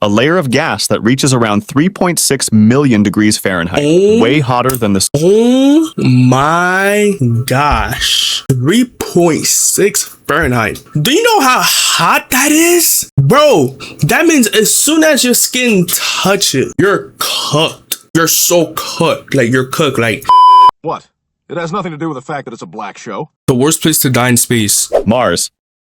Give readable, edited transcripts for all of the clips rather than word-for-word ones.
a layer of gas that reaches around 3.6 million degrees Fahrenheit, way hotter than the... Oh my gosh. 3.6 Fahrenheit. Do you know how hot that is? Bro, that means as soon as your skin touches, you're cooked. You're so cooked. Like, you're cooked. Like... What? It has nothing to do with the fact that it's a black show. The worst place to die in space. Mars.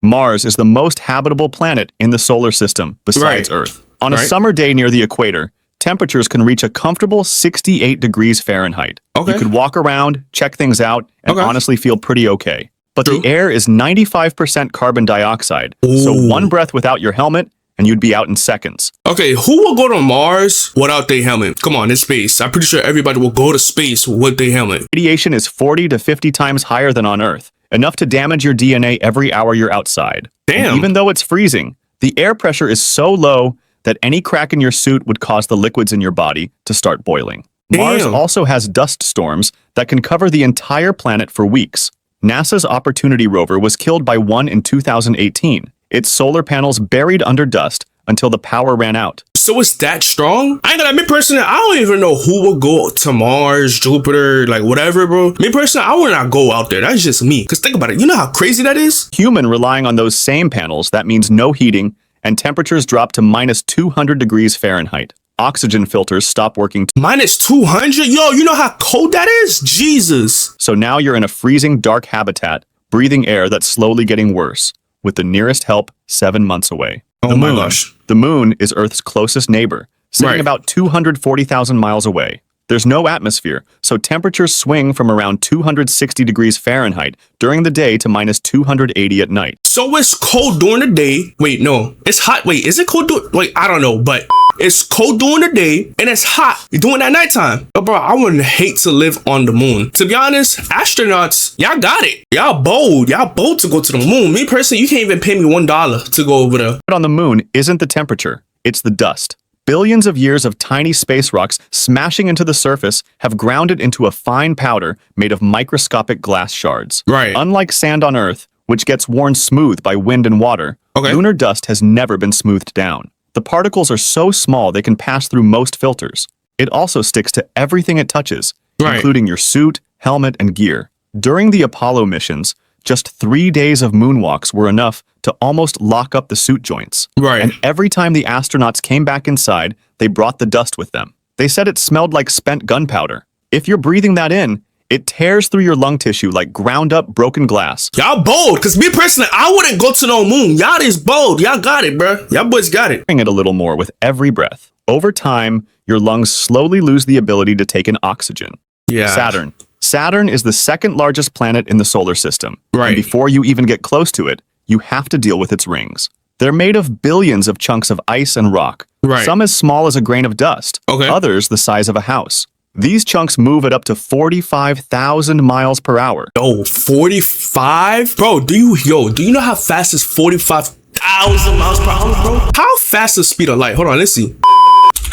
Mars is the most habitable planet in the solar system, besides Earth. On a summer day near the equator, temperatures can reach a comfortable 68 degrees Fahrenheit. Okay. You could walk around, check things out, and honestly feel pretty okay. But True. the air is 95% carbon dioxide, so one breath without your helmet, and you'd be out in seconds. Okay, who will go to Mars without their helmet? Come on, it's space. I'm pretty sure everybody will go to space with their helmet. Radiation is 40 to 50 times higher than on Earth, enough to damage your DNA every hour you're outside. Damn. And even though it's freezing, the air pressure is so low that any crack in your suit would cause the liquids in your body to start boiling. Mars also has dust storms that can cover the entire planet for weeks. NASA's Opportunity rover was killed by one in 2018. Its solar panels buried under dust until the power ran out. So it's that strong? I ain't gonna, me personally, I don't even know who will go to Mars, Jupiter, like whatever, bro. Me personally, I would not go out there. That's just me. Because think about it. You know how crazy that is? Human relying on those same panels, that means no heating, and temperatures drop to minus 200 degrees Fahrenheit. Oxygen filters stop working. Minus 200? Yo, you know how cold that is? Jesus. So now you're in a freezing dark habitat, breathing air that's slowly getting worse, with the nearest help 7 months away. Oh my gosh. The moon is Earth's closest neighbor, sitting about 240,000 miles away. There's no atmosphere, so temperatures swing from around 260 degrees Fahrenheit during the day to minus 280 at night. So it's cold during the day. Wait, no. It's hot. Wait, is it cold during... Wait, I don't know, but... It's cold during the day, and it's hot during that nighttime. But bro, I wouldn't hate to live on the moon. To be honest, astronauts, y'all got it. Y'all bold. Y'all bold to go to the moon. Me personally, you can't even pay me $1 to go over there. But on the moon isn't the temperature, it's the dust. Billions of years of tiny space rocks smashing into the surface have ground it into a fine powder made of microscopic glass shards. Right. Unlike sand on Earth, which gets worn smooth by wind and water, lunar dust has never been smoothed down. The particles are so small they can pass through most filters. It also sticks to everything it touches, including your suit, helmet, and gear. During the Apollo missions, just 3 days of moonwalks were enough to almost lock up the suit joints. And every time the astronauts came back inside, they brought the dust with them. They said it smelled like spent gunpowder. If you're breathing that in, it tears through your lung tissue like ground up broken glass. Y'all bold, because me personally, I wouldn't go to no moon. Y'all is bold. Y'all got it, bro. Y'all boys got it. It a little more with every breath. Over time, your lungs slowly lose the ability to take in oxygen. Saturn. Saturn is the second largest planet in the solar system. And before you even get close to it, you have to deal with its rings. They're made of billions of chunks of ice and rock. Some as small as a grain of dust. Others the size of a house. These chunks move at up to 45,000 miles per hour. Oh, 45? Bro, do you know how fast is 45,000 miles per hour, bro? How fast is speed of light? Hold on, let's see.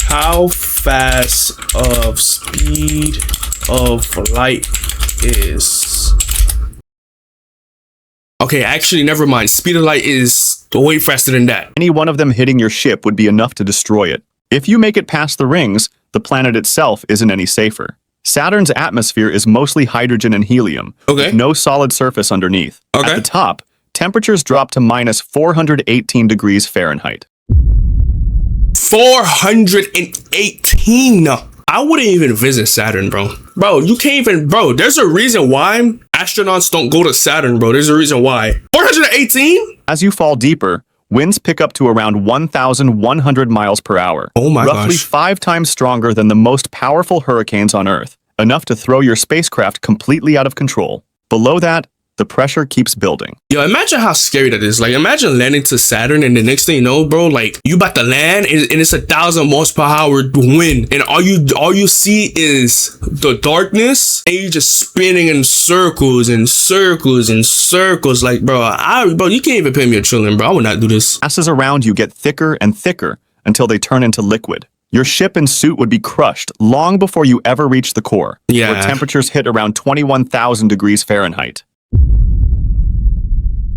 How fast of speed of light is... Okay, actually, never mind. Speed of light is way faster than that. Any one of them hitting your ship would be enough to destroy it. If you make it past the rings, the planet itself isn't any safer. Saturn's atmosphere is mostly hydrogen and helium, with no solid surface underneath. At the top, temperatures drop to minus 418 degrees Fahrenheit. 418. I wouldn't even visit Saturn, bro. Bro, you can't even, bro, there's a reason why astronauts don't go to Saturn, bro. There's a reason why. 418? As you fall deeper, winds pick up to around 1,100 miles per hour. Oh my gosh. Roughly 5 times stronger than the most powerful hurricanes on Earth, enough to throw your spacecraft completely out of control. Below that, the pressure keeps building. Yo, imagine how scary that is. Like, imagine landing to Saturn and the next thing you know, bro, like, you about to land and it's 1,000 miles per hour wind. And all you see is the darkness and you just spinning in circles and circles and circles. Like, bro, you can't even pay me a trillion, bro. I would not do this. Gases around you get thicker and thicker until they turn into liquid. Your ship and suit would be crushed long before you ever reach the core, where temperatures hit around 21,000 degrees Fahrenheit.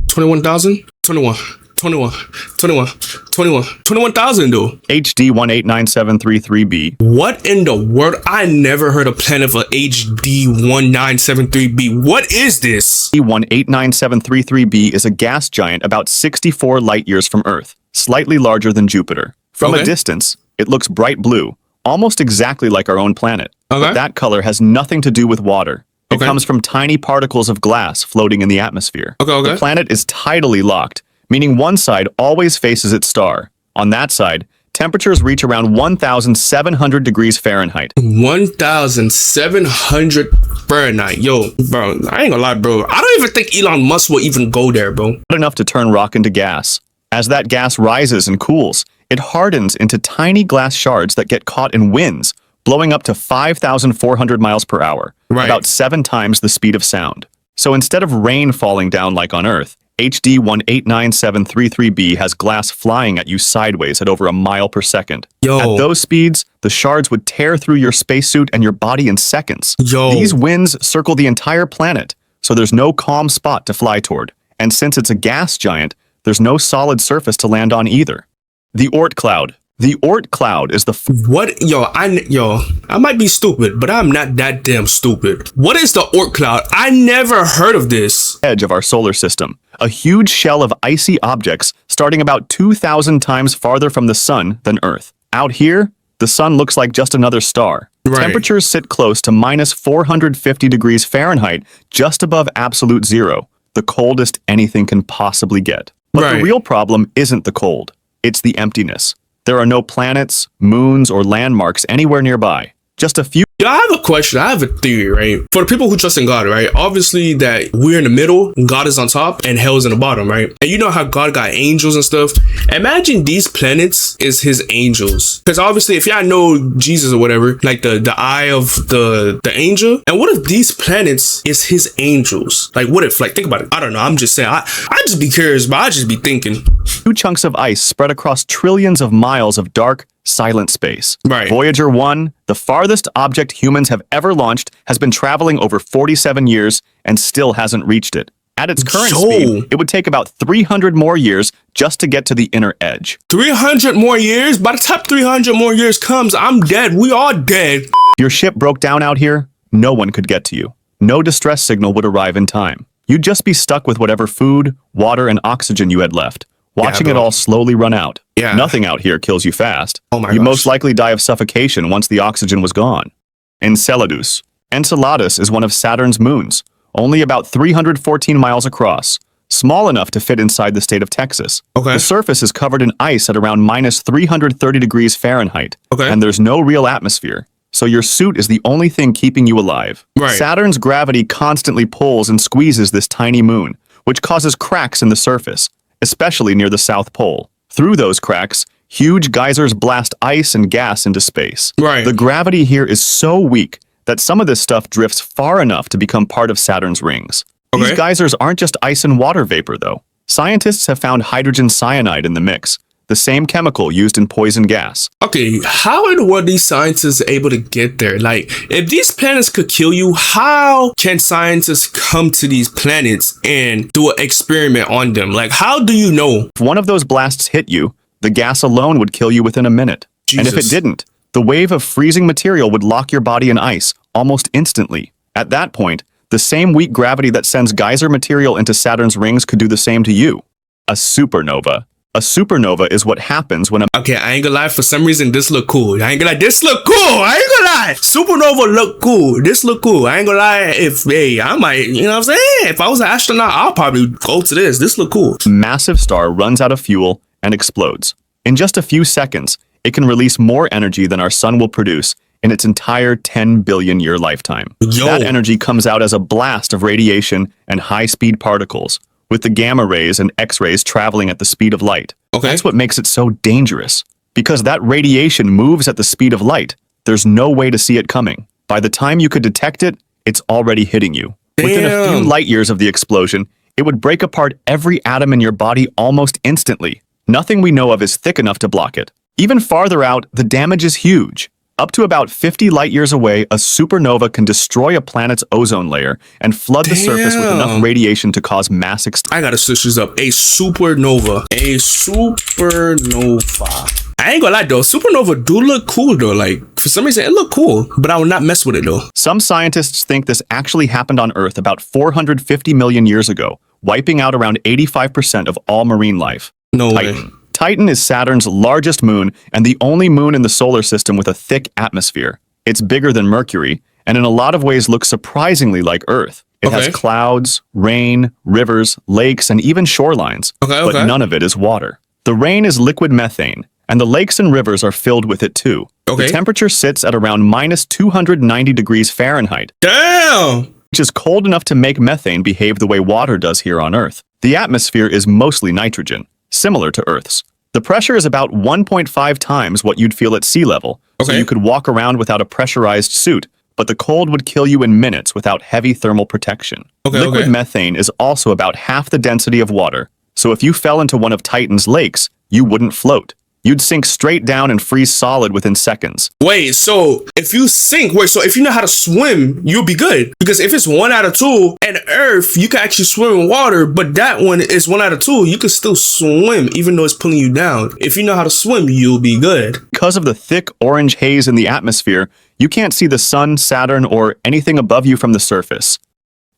21,000? 21. 21, 21, 21, 21,000 though. HD 189733b. What in the world? I never heard a planet for HD 1973b. What is this? 189733b is a gas giant about 64 light years from Earth, slightly larger than Jupiter. From a distance, it looks bright blue, almost exactly like our own planet. But that color has nothing to do with water. It comes from tiny particles of glass floating in the atmosphere. The planet is tidally locked, meaning one side always faces its star. On that side, temperatures reach around 1,700 degrees Fahrenheit. 1,700 Fahrenheit. Yo, bro, I ain't gonna lie, bro. I don't even think Elon Musk will even go there, bro. Not enough to turn rock into gas. As that gas rises and cools, it hardens into tiny glass shards that get caught in winds, blowing up to 5,400 miles per hour, about 7 times the speed of sound. So instead of rain falling down like on Earth, HD 189733b has glass flying at you sideways at over a mile per second. At those speeds, the shards would tear through your spacesuit and your body in seconds. These winds circle the entire planet, so there's no calm spot to fly toward. And since it's a gas giant, there's no solid surface to land on either. The Oort cloud. The Oort cloud is the what? Yo, I might be stupid, but I'm not that damn stupid. What is the Oort cloud? I never heard of this. Edge of our solar system, a huge shell of icy objects starting about 2,000 times farther from the sun than Earth. Out here, the sun looks like just another star. Temperatures sit close to minus 450 degrees Fahrenheit, just above absolute zero, the coldest anything can possibly get. But the real problem isn't the cold, it's the emptiness. There are no planets, moons, or landmarks anywhere nearby. Just a few. Yeah, I have a question. I have a theory, right? For the people who trust in God, right? Obviously that we're in the middle, God is on top, and hell is in the bottom, right? And you know how God got angels and stuff? Imagine these planets is his angels. Because obviously, if y'all know Jesus or whatever, like the eye of the angel, and what if these planets is his angels? Like, what if, like, think about it. I don't know. I'm just saying. I just be curious, but I just be thinking. 2 chunks of ice spread across trillions of miles of dark, silent space. Voyager 1, the farthest object humans have ever launched, has been traveling over 47 years and still hasn't reached it. At its current speed, it would take about 300 more years just to get to the inner edge. 300 more years? By the time 300 more years comes, I'm dead. We are dead. Your ship broke down out here, no one could get to you. No distress signal would arrive in time. You'd just be stuck with whatever food, water, and oxygen you had left, watching it all slowly run out. Nothing out here kills you fast. You'd most likely die of suffocation once the oxygen was gone. Enceladus. Enceladus is one of Saturn's moons, only about 314 miles across, small enough to fit inside the state of Texas. The surface is covered in ice at around minus 330 degrees Fahrenheit, and there's no real atmosphere, so your suit is the only thing keeping you alive. Saturn's gravity constantly pulls and squeezes this tiny moon, which causes cracks in the surface, especially near the South Pole. Through those cracks, huge geysers blast ice and gas into space. The gravity here is so weak that some of this stuff drifts far enough to become part of Saturn's rings. These geysers aren't just ice and water vapor, though. Scientists have found hydrogen cyanide in the mix, the same chemical used in poison gas. Okay, how in the world are these scientists able to get there? Like, if these planets could kill you, how can scientists come to these planets and do an experiment on them? Like, how do you know? If one of those blasts hit you, the gas alone would kill you within a minute. And if it didn't, the wave of freezing material would lock your body in ice almost instantly. At that point, the same weak gravity that sends geyser material into Saturn's rings could do the same to you. A supernova. A supernova is what happens when a— Okay, I ain't gonna lie, for some reason this look cool. I ain't gonna lie, this look cool. I ain't gonna lie. Supernova look cool. This look cool. I ain't gonna lie, if, hey, I might, you know what I'm saying? If I was an astronaut, I'll probably go to this. This look cool. Massive star runs out of fuel and explodes. In just a few seconds, it can release more energy than our sun will produce in its entire 10 billion year lifetime. That energy comes out as a blast of radiation and high-speed particles, with the gamma rays and X-rays traveling at the speed of light. That's what makes it so dangerous. Because that radiation moves at the speed of light, there's no way to see it coming. By the time you could detect it, it's already hitting you. Within a few light years of the explosion, it would break apart every atom in your body almost instantly. Nothing we know of is thick enough to block it. Even farther out, the damage is huge. Up to about 50 light years away, a supernova can destroy a planet's ozone layer and flood the surface with enough radiation to cause mass extinction. I gotta switch this up. A supernova. A supernova. I ain't gonna lie though, supernova do look cool though. Like, for some reason, it look cool, but I would not mess with it though. Some scientists think this actually happened on Earth about 450 million years ago, wiping out around 85% of all marine life. No way. Titan. Titan is Saturn's largest moon and the only moon in the solar system with a thick atmosphere. It's bigger than Mercury, and in a lot of ways looks surprisingly like Earth. It has clouds, rain, rivers, lakes, and even shorelines, but none of it is water. The rain is liquid methane, and the lakes and rivers are filled with it too. The temperature sits at around minus 290 degrees Fahrenheit. Damn! Which is cold enough to make methane behave the way water does here on Earth. The atmosphere is mostly nitrogen, similar to Earth's. The pressure is about 1.5 times what you'd feel at sea level, so you could walk around without a pressurized suit, but the cold would kill you in minutes without heavy thermal protection. Liquid methane is also about half the density of water, so if you fell into one of Titan's lakes, you wouldn't float. You'd sink straight down and freeze solid within seconds. Wait, so if you sink, so if you know how to swim, you'll be good. Because if it's 1 out of 2, and Earth, you can actually swim in water, but that one is 1 out of 2, you can still swim, even though it's pulling you down. If you know how to swim, you'll be good. Because of the thick orange haze in the atmosphere, you can't see the sun, Saturn, or anything above you from the surface.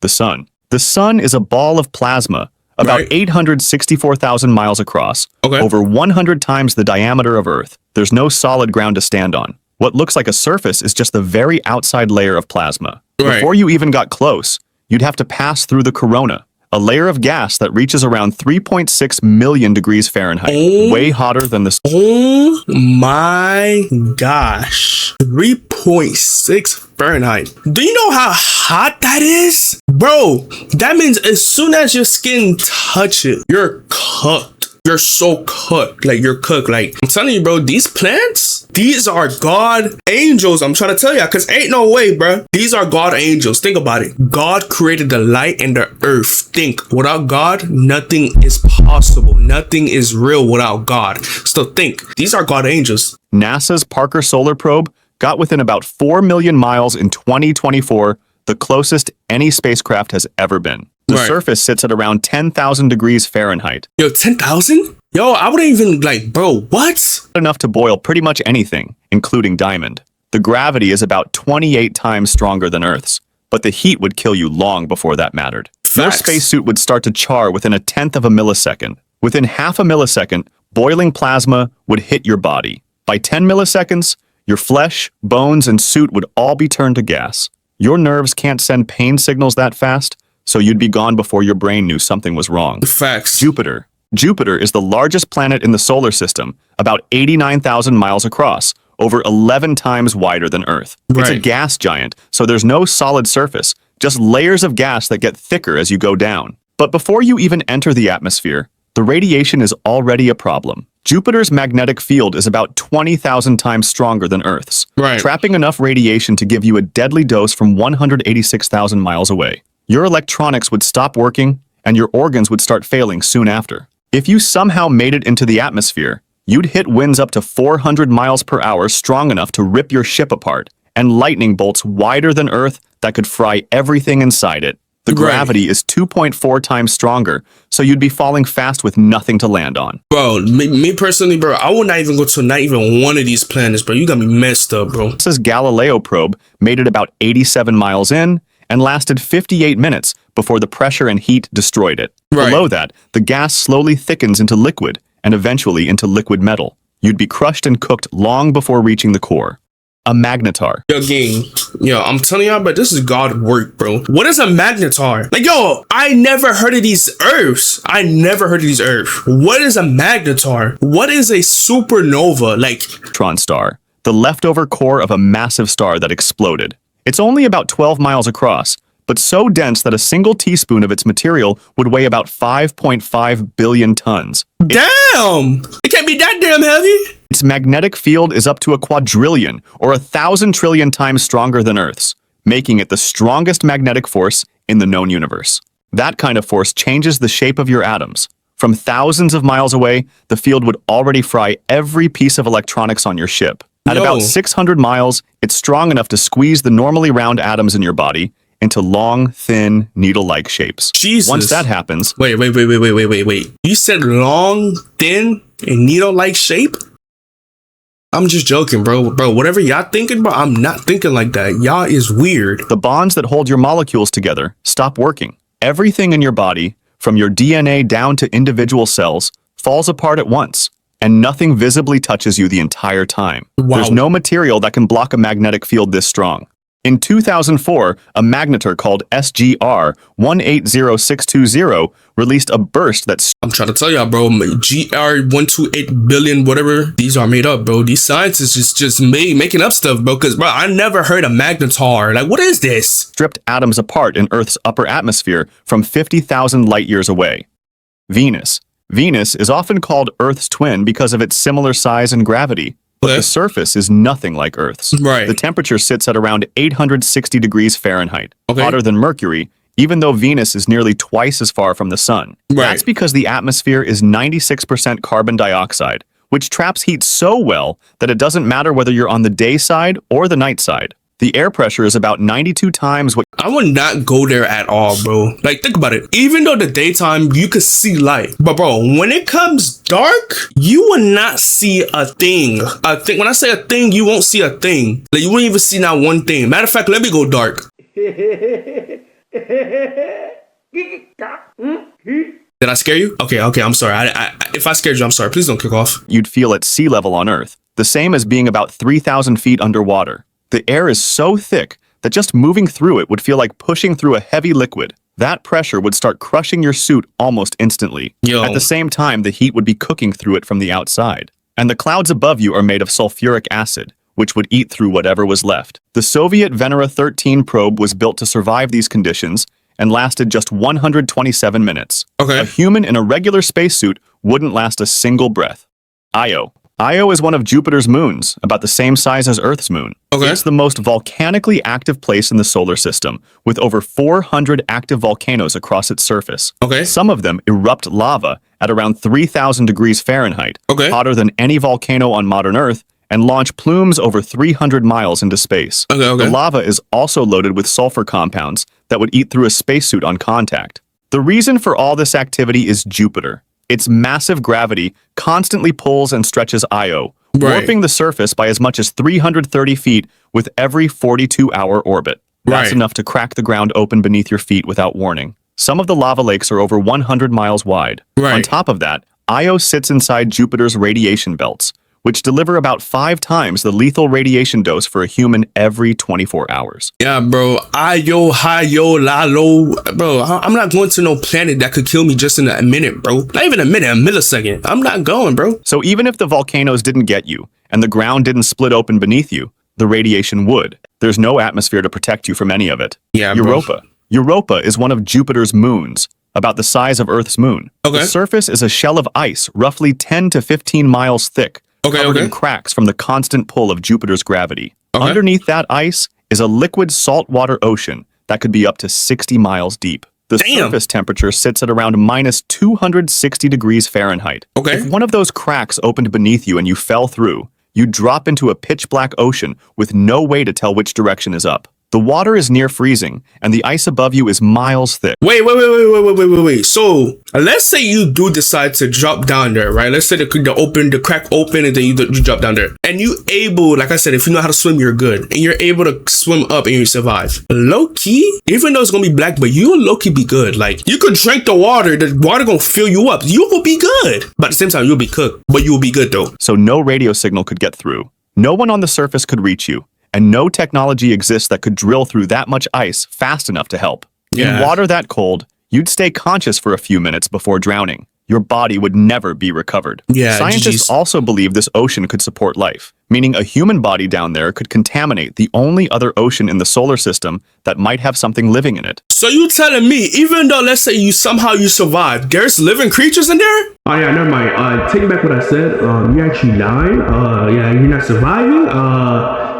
The sun. The sun is a ball of plasma, about 864,000 miles across, over 100 times the diameter of Earth. There's no solid ground to stand on. What looks like a surface is just the very outside layer of plasma. Before you even got close, you'd have to pass through the corona, a layer of gas that reaches around 3.6 million degrees Fahrenheit, way hotter than the... Oh my gosh. 3.6 Fahrenheit. Do you know how hot that is? Bro, that means as soon as your skin touch it, you're cooked. You're so cooked. Like, you're cooked. Like, I'm telling you, bro, these plants, these are God angels. I'm trying to tell you, because ain't no way, bro. These are God angels. Think about it. God created the light and the earth. Think, without God, nothing is possible. Nothing is real without God. So think, these are God angels. NASA's Parker Solar Probe got within about 4 million miles in 2024, the closest any spacecraft has ever been. The surface sits at around 10,000 degrees Fahrenheit. Yo, 10,000? Yo, I wouldn't even, like, bro, what? Enough to boil pretty much anything, including diamond. The gravity is about 28 times stronger than Earth's, but the heat would kill you long before that mattered. Your spacesuit would start to char within 1/10 of a millisecond. Within half a millisecond, boiling plasma would hit your body. By 10 milliseconds, your flesh, bones, and suit would all be turned to gas. Your nerves can't send pain signals that fast, so you'd be gone before your brain knew something was wrong. Facts. Jupiter. Jupiter is the largest planet in the solar system, about 89,000 miles across, over 11 times wider than Earth. It's a gas giant, so there's no solid surface, just layers of gas that get thicker as you go down. But before you even enter the atmosphere, the radiation is already a problem. Jupiter's magnetic field is about 20,000 times stronger than Earth's, trapping enough radiation to give you a deadly dose from 186,000 miles away. Your electronics would stop working, and your organs would start failing soon after. If you somehow made it into the atmosphere, you'd hit winds up to 400 miles per hour strong enough to rip your ship apart, and lightning bolts wider than Earth that could fry everything inside it. The gravity is 2.4 times stronger, so you'd be falling fast with nothing to land on. Bro, me personally, bro, I would not even go to not even one of these planets, bro. You got me messed up, bro. NASA's Galileo probe made it about 87 miles in and lasted 58 minutes before the pressure and heat destroyed it. Below that, the gas slowly thickens into liquid and eventually into liquid metal. You'd be crushed and cooked long before reaching the core. A magnetar. Yo, gang. Yo, I'm telling y'all, but this is God work, bro. What is a magnetar? Like, yo, I never heard of these Earths. I never heard of these Earths. What is a magnetar? What is a supernova? Like, neutron star, the leftover core of a massive star that exploded. It's only about 12 miles across, but so dense that a single teaspoon of its material would weigh about 5.5 billion tons. Damn! It can't be that damn heavy. Its magnetic field is up to a quadrillion or 1,000 trillion times stronger than Earth's, making it the strongest magnetic force in the known universe. That kind of force changes the shape of your atoms. From thousands of miles away, the field would already fry every piece of electronics on your ship. At Yo. about 600 miles, it's strong enough to squeeze the normally round atoms in your body into long, thin, needle-like shapes. Jesus. Once that happens, Wait. You said long, thin, and needle-like shape? I'm just joking, bro. Bro, whatever y'all thinking, bro, I'm not thinking like that. Y'all is weird. the bonds that hold your molecules together stop working. Everything in your body, from your DNA down to individual cells, falls apart at once, and nothing visibly touches you the entire time. Wow. There's no material that can block a magnetic field this strong. In 2004, a magnetar called SGR 180620 released a burst that I'm trying to tell y'all, bro, GR128 billion, whatever, these are made up, bro. These scientists just making up stuff, bro, because, bro, I never heard of magnetar. Like, what is this? stripped atoms apart in Earth's upper atmosphere from 50,000 light years away. Venus. Venus is often called Earth's twin because of its similar size and gravity. But Okay. the surface is nothing like Earth's. Right. The temperature sits at around 860 degrees Fahrenheit, Okay. hotter than Mercury, even though Venus is nearly twice as far from the sun. Right. That's because the atmosphere is 96% carbon dioxide, which traps heat so well that it doesn't matter whether you're on the day side or the night side. The air pressure is about 92 times what I would not go there at all, bro. Like, think about it. Even though the daytime, you could see light. But, bro, when it comes dark, you will not see a thing. A thing. When I say a thing, you won't see a thing. Like, you won't even see not one thing. Matter of fact, let me go dark. Did I scare you? Okay, I'm sorry. If I scared you, I'm sorry. Please don't kick off. you'd feel at sea level on Earth, the same as being about 3,000 feet underwater. The air is so thick that just moving through it would feel like pushing through a heavy liquid. That pressure would start crushing your suit almost instantly. Yo. At the same time, the heat would be cooking through it from the outside. And the clouds above you are made of sulfuric acid, which would eat through whatever was left. The Soviet Venera 13 probe was built to survive these conditions and lasted just 127 minutes. Okay. A human in a regular spacesuit wouldn't last a single breath. Io. Io is one of Jupiter's moons, about the same size as Earth's moon. Okay. It's the most volcanically active place in the solar system, with over 400 active volcanoes across its surface. Okay. Some of them erupt lava at around 3,000 degrees Fahrenheit, Okay. hotter than any volcano on modern Earth, and launch plumes over 300 miles into space. Okay. The lava is also loaded with sulfur compounds that would eat through a spacesuit on contact. The reason for all this activity is Jupiter. Its massive gravity constantly pulls and stretches Io, Right. warping the surface by as much as 330 feet with every 42-hour orbit. That's Right. enough to crack the ground open beneath your feet without warning. Some of the lava lakes are over 100 miles wide. Right. On top of that, Io sits inside Jupiter's radiation belts, which deliver about 5 times the lethal radiation dose for a human every 24 hours. Yeah, bro. Ayo, hi-yo, la-lo. Bro, I'm not going to no planet that could kill me just in a minute, bro. Not even a minute, a millisecond. I'm not going, bro. So even if the volcanoes didn't get you, and the ground didn't split open beneath you, the radiation would. There's no atmosphere to protect you from any of it. Yeah, bro. Europa. Europa is one of Jupiter's moons, about the size of Earth's moon. Okay. The surface is a shell of ice, roughly 10 to 15 miles thick, Okay, covered okay. in cracks from the constant pull of Jupiter's gravity. Okay. Underneath that ice is a liquid saltwater ocean that could be up to 60 miles deep. The Damn. surface temperature sits at around minus 260 degrees Fahrenheit. Okay. If one of those cracks opened beneath you and you fell through, you'd drop into a pitch black ocean with no way to tell which direction is up. The water is near freezing, and the ice above you is miles thick. Wait. So, let's say you do decide to drop down there, right? Let's say the crack open and then you drop down there. And you able, like I said, if you know how to swim, you're good. And you're able to swim up and you survive. Low key, even though it's gonna be black, but you'll low key be good. Like, you could drink the water gonna fill you up. You will be good. But at the same time, you'll be cooked. But you will be good though. So no radio signal could get through. No one on the surface could reach you, and no technology exists that could drill through that much ice fast enough to help. Yeah. In water that cold, you'd stay conscious for a few minutes before drowning. Your body would never be recovered. Yeah, Scientists GGs. also believe this ocean could support life, meaning a human body down there could contaminate the only other ocean in the solar system that might have something living in it. So you telling me, even though let's say you survive, there's living creatures in there? Oh yeah, never mind. Take back what I said. You actually died. Yeah, you're not surviving.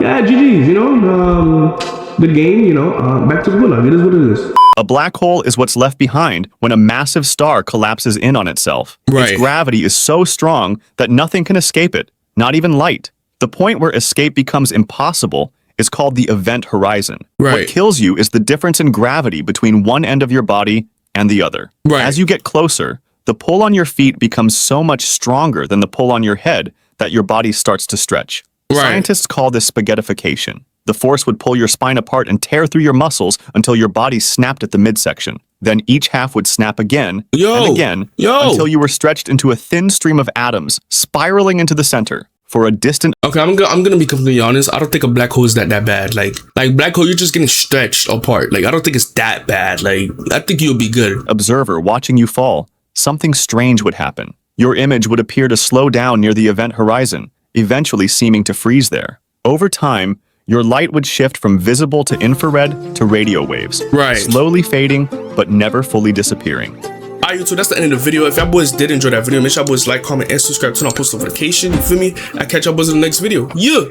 Yeah, GG's. You know, good game. You know, back to the gulag. It is what it is. A black hole is what's left behind when a massive star collapses in on itself. Right. Its gravity is so strong that nothing can escape it, not even light. The point where escape becomes impossible is called the event horizon. Right. What kills you is the difference in gravity between one end of your body and the other. Right. As you get closer, the pull on your feet becomes so much stronger than the pull on your head that your body starts to stretch. Right. Scientists call this spaghettification. The force would pull your spine apart and tear through your muscles until your body snapped at the midsection. Then each half would snap again and again until you were stretched into a thin stream of atoms, spiraling into the center. For a distant... Okay, I'm gonna be completely honest. I don't think a black hole is that bad. Like black hole, you're just getting stretched apart. Like, I don't think it's that bad. Like, I think you'll be good. Observer watching you fall, something strange would happen. Your image would appear to slow down near the event horizon, eventually seeming to freeze there. Over time, your light would shift from visible to infrared to radio waves. Right. Slowly fading, but never fully disappearing. Alright, YouTube, that's the end of the video. If y'all boys did enjoy that video, make sure y'all boys like, comment, and subscribe, turn on post notification. You feel me? I'll catch y'all boys in the next video. Yeah!